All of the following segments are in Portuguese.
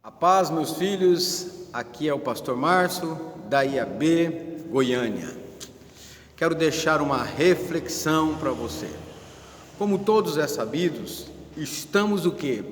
A paz, meus filhos, aqui é o pastor Márcio, da IAB Goiânia. Quero deixar uma reflexão para você. Como todos é sabidos, estamos o quê?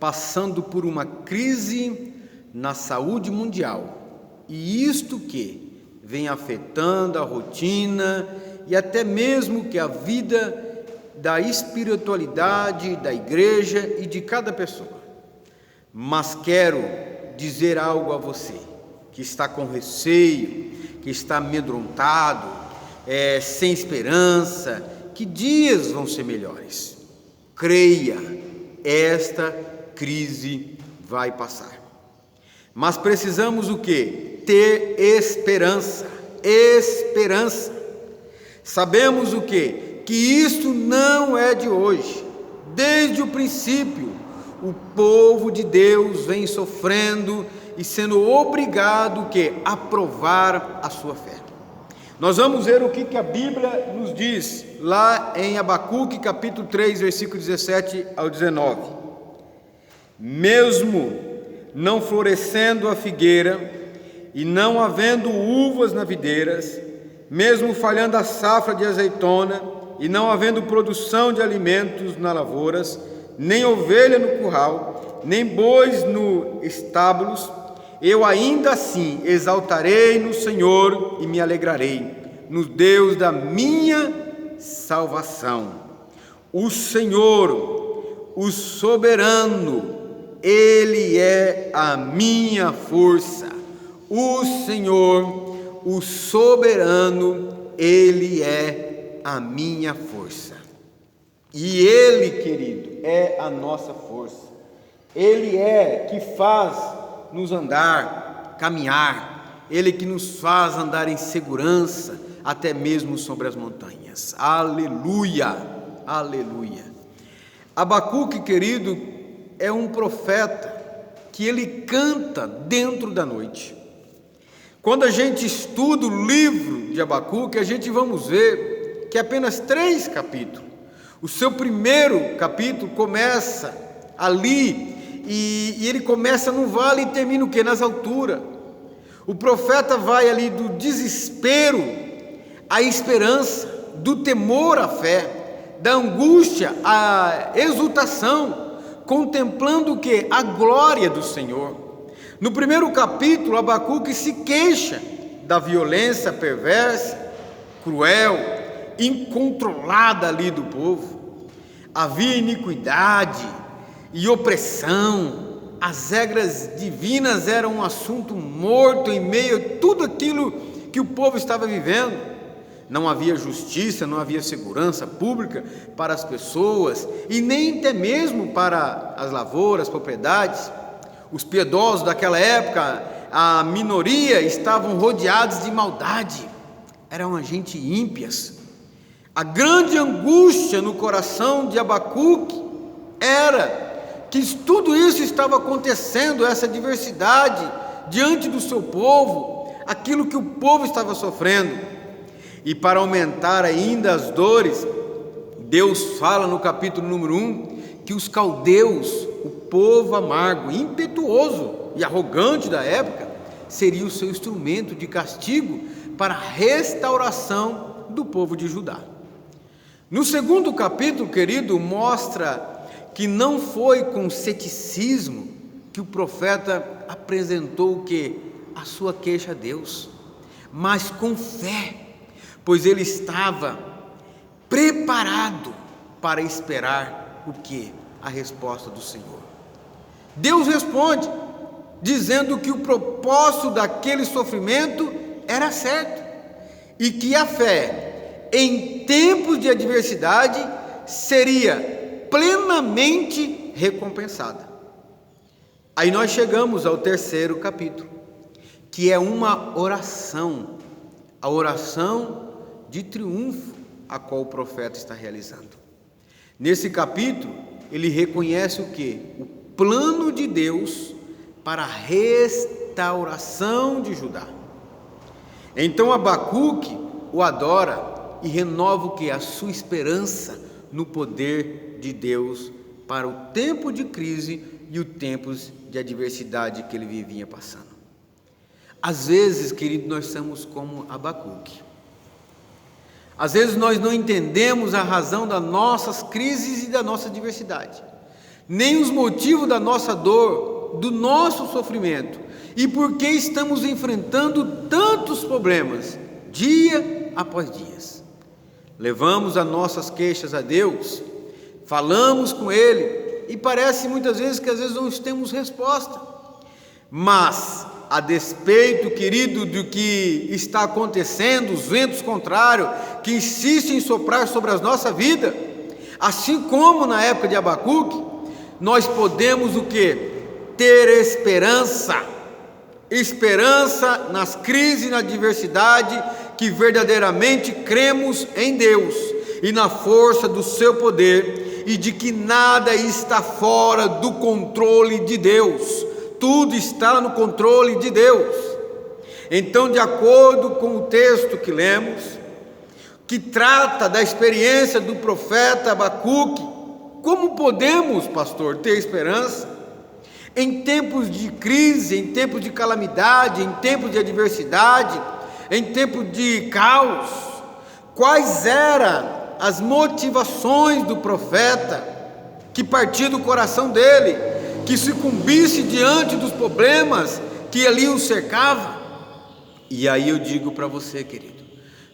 Passando por uma crise na saúde mundial. E isto que vem afetando a rotina e até mesmo que a vida da espiritualidade da igreja e de cada pessoa. Mas quero dizer algo a você, que está com receio, que está amedrontado, sem esperança, que dias vão ser melhores. Creia, esta crise vai passar. Mas precisamos o quê? Ter esperança, esperança. Sabemos o quê? Que isto não é de hoje. Desde o princípio, o povo de Deus vem sofrendo e sendo obrigado a provar a sua fé. Nós vamos ver o que a Bíblia nos diz lá em Abacuque capítulo 3, versículo 17 ao 19. Mesmo não florescendo a figueira e não havendo uvas nas videiras, mesmo falhando a safra de azeitona e não havendo produção de alimentos nas lavouras, nem ovelha no curral, nem bois no estábulos, eu ainda assim exaltarei no Senhor e me alegrarei, no Deus da minha salvação. O Senhor, o soberano, Ele é a minha força. O Senhor, o soberano, Ele é a minha força. E Ele, querido, é a nossa força. Ele é que faz nos andar, caminhar. Ele que nos faz andar em segurança, até mesmo sobre as montanhas. Aleluia, aleluia. Abacuque, querido, é um profeta que ele canta dentro da noite. Quando a gente estuda o livro de Abacuque, a gente vamos ver que é apenas 3 capítulos. O seu primeiro capítulo começa ali e ele começa no vale e termina o quê? Nas alturas. O profeta vai ali do desespero à esperança, do temor à fé, da angústia à exultação, contemplando o quê? A glória do Senhor. No primeiro capítulo, Abacuque se queixa da violência perversa, cruel, incontrolada ali do povo. Havia iniquidade e opressão, as regras divinas eram um assunto morto em meio a tudo aquilo que o povo estava vivendo. Não havia justiça, não havia segurança pública para as pessoas e nem até mesmo para as lavouras, propriedades. Os piedosos daquela época, a minoria, estavam rodeados de maldade, eram gente ímpias. A grande angústia no coração de Abacuque era que tudo isso estava acontecendo, essa diversidade diante do seu povo, aquilo que o povo estava sofrendo. E para aumentar ainda as dores, Deus fala no capítulo número 1 que os caldeus, o povo amargo, impetuoso e arrogante da época, seria o seu instrumento de castigo para a restauração do povo de Judá. No segundo capítulo, querido, mostra que não foi com ceticismo que o profeta apresentou o quê? A sua queixa a Deus, mas com fé, pois ele estava preparado para esperar o quê? A resposta do Senhor. Deus responde, dizendo que o propósito daquele sofrimento era certo e que a fé, em tempos de adversidade, seria plenamente recompensada. Aí nós chegamos ao terceiro capítulo, que é uma oração, a oração de triunfo a qual o profeta está realizando. Nesse capítulo, ele reconhece o quê? O plano de Deus para a restauração de Judá. Então Abacuque o adora e renova o que? A sua esperança no poder de Deus para o tempo de crise e os tempos de adversidade que ele vivia passando. Às vezes, querido, nós somos como Abacuque. Às vezes nós não entendemos a razão das nossas crises e da nossa adversidade, nem os motivos da nossa dor, do nosso sofrimento, e por que estamos enfrentando tantos problemas, dia após dia. Levamos as nossas queixas a Deus, falamos com Ele, e parece muitas vezes que às vezes não temos resposta, mas a despeito, querido, do que está acontecendo, os ventos contrários que insistem em soprar sobre a nossa vida, assim como na época de Abacuque, nós podemos o quê? Ter esperança nas crises e na adversidade, que verdadeiramente cremos em Deus e na força do seu poder, e de que nada está fora do controle de Deus, tudo está no controle de Deus. Então, de acordo com o texto que lemos, que trata da experiência do profeta Abacuque, como podemos, pastor, ter esperança? Em tempos de crise, em tempos de calamidade, em tempos de adversidade, em tempos de caos, quais eram as motivações do profeta, que partia do coração dele, que sucumbisse diante dos problemas que ali o cercavam? E aí eu digo para você, querido,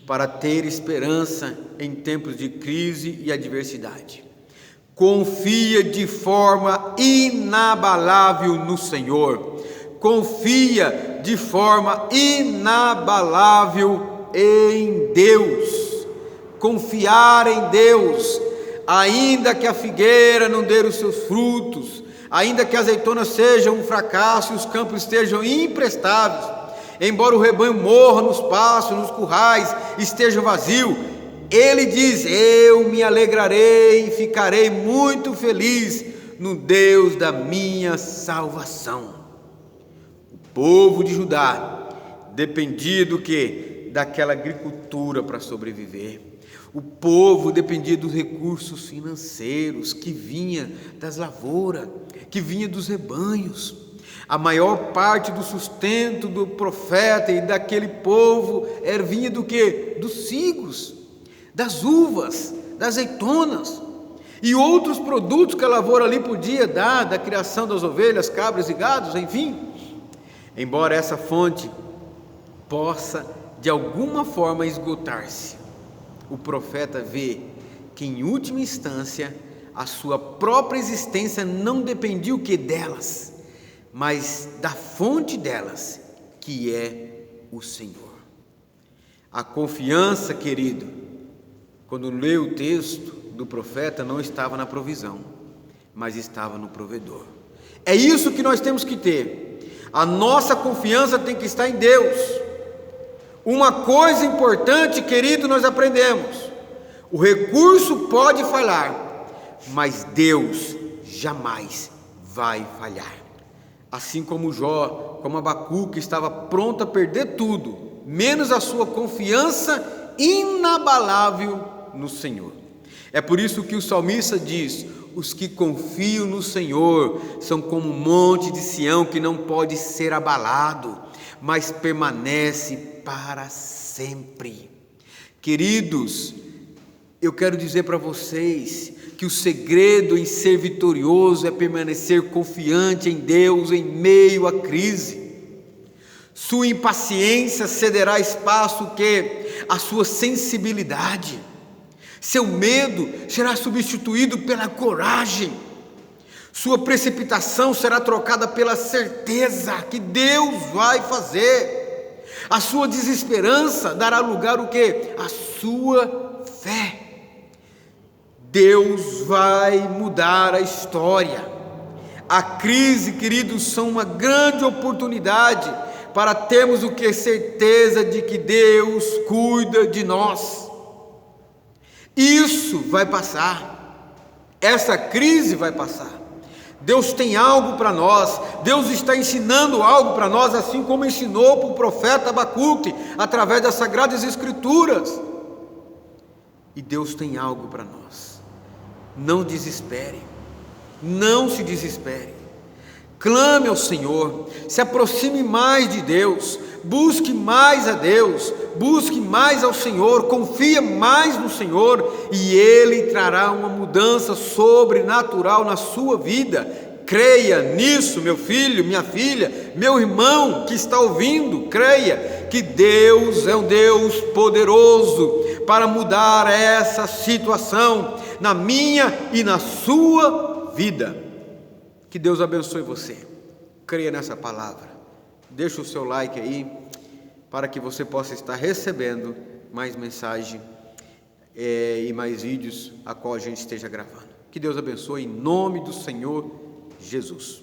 para ter esperança em tempos de crise e adversidade, confia de forma inabalável no Senhor, confia de forma inabalável em Deus. Confiar em Deus, ainda que a figueira não dê os seus frutos, ainda que a azeitona seja um fracasso e os campos estejam imprestáveis, embora o rebanho morra nos pastos, nos currais, esteja vazio, ele diz: eu me alegrarei e ficarei muito feliz no Deus da minha salvação. O povo de Judá dependia do quê? Daquela agricultura para sobreviver. O povo dependia dos recursos financeiros que vinha das lavouras, que vinha dos rebanhos. A maior parte do sustento do profeta e daquele povo vinha do quê? Dos figos, das uvas, das azeitonas e outros produtos que a lavoura ali podia dar, da criação das ovelhas, cabras e gados, enfim. Embora essa fonte possa de alguma forma esgotar-se, o profeta vê que em última instância a sua própria existência não dependia o que delas, mas da fonte delas, que é o Senhor. A confiança, querido, quando lê o texto do profeta, não estava na provisão, mas estava no provedor. É isso que nós temos que ter. A nossa confiança tem que estar em Deus. Uma coisa importante, querido, nós aprendemos: o recurso pode falhar, mas Deus jamais vai falhar. Assim como Jó, como Abacuque, estava pronto a perder tudo, menos a sua confiança inabalável no Senhor. É por isso que o salmista diz: os que confiam no Senhor são como um monte de Sião que não pode ser abalado, mas permanece para sempre. Queridos, eu quero dizer para vocês que o segredo em ser vitorioso é permanecer confiante em Deus em meio à crise. Sua impaciência cederá espaço à sua sensibilidade. Seu medo será substituído pela coragem. Sua precipitação será trocada pela certeza que Deus vai fazer. A sua desesperança dará lugar ao quê? A sua fé. Deus vai mudar a história. A crise, queridos, são uma grande oportunidade para termos o que? Certeza de que Deus cuida de nós. Isso vai passar. Essa crise vai passar. Deus tem algo para nós. Deus está ensinando algo para nós, assim como ensinou para o profeta Abacuque, através das Sagradas Escrituras. E Deus tem algo para nós. Não desespere, não se desespere. Clame ao Senhor, se aproxime mais de Deus, busque mais a Deus, busque mais ao Senhor, confia mais no Senhor e Ele trará uma mudança sobrenatural na sua vida. Creia nisso, meu filho, minha filha, meu irmão que está ouvindo, creia que Deus é um Deus poderoso para mudar essa situação na minha e na sua vida. Que Deus abençoe você. Creia nessa palavra. Deixa o seu like aí, para que você possa estar recebendo mais mensagem e mais vídeos a qual a gente esteja gravando. Que Deus abençoe em nome do Senhor Jesus.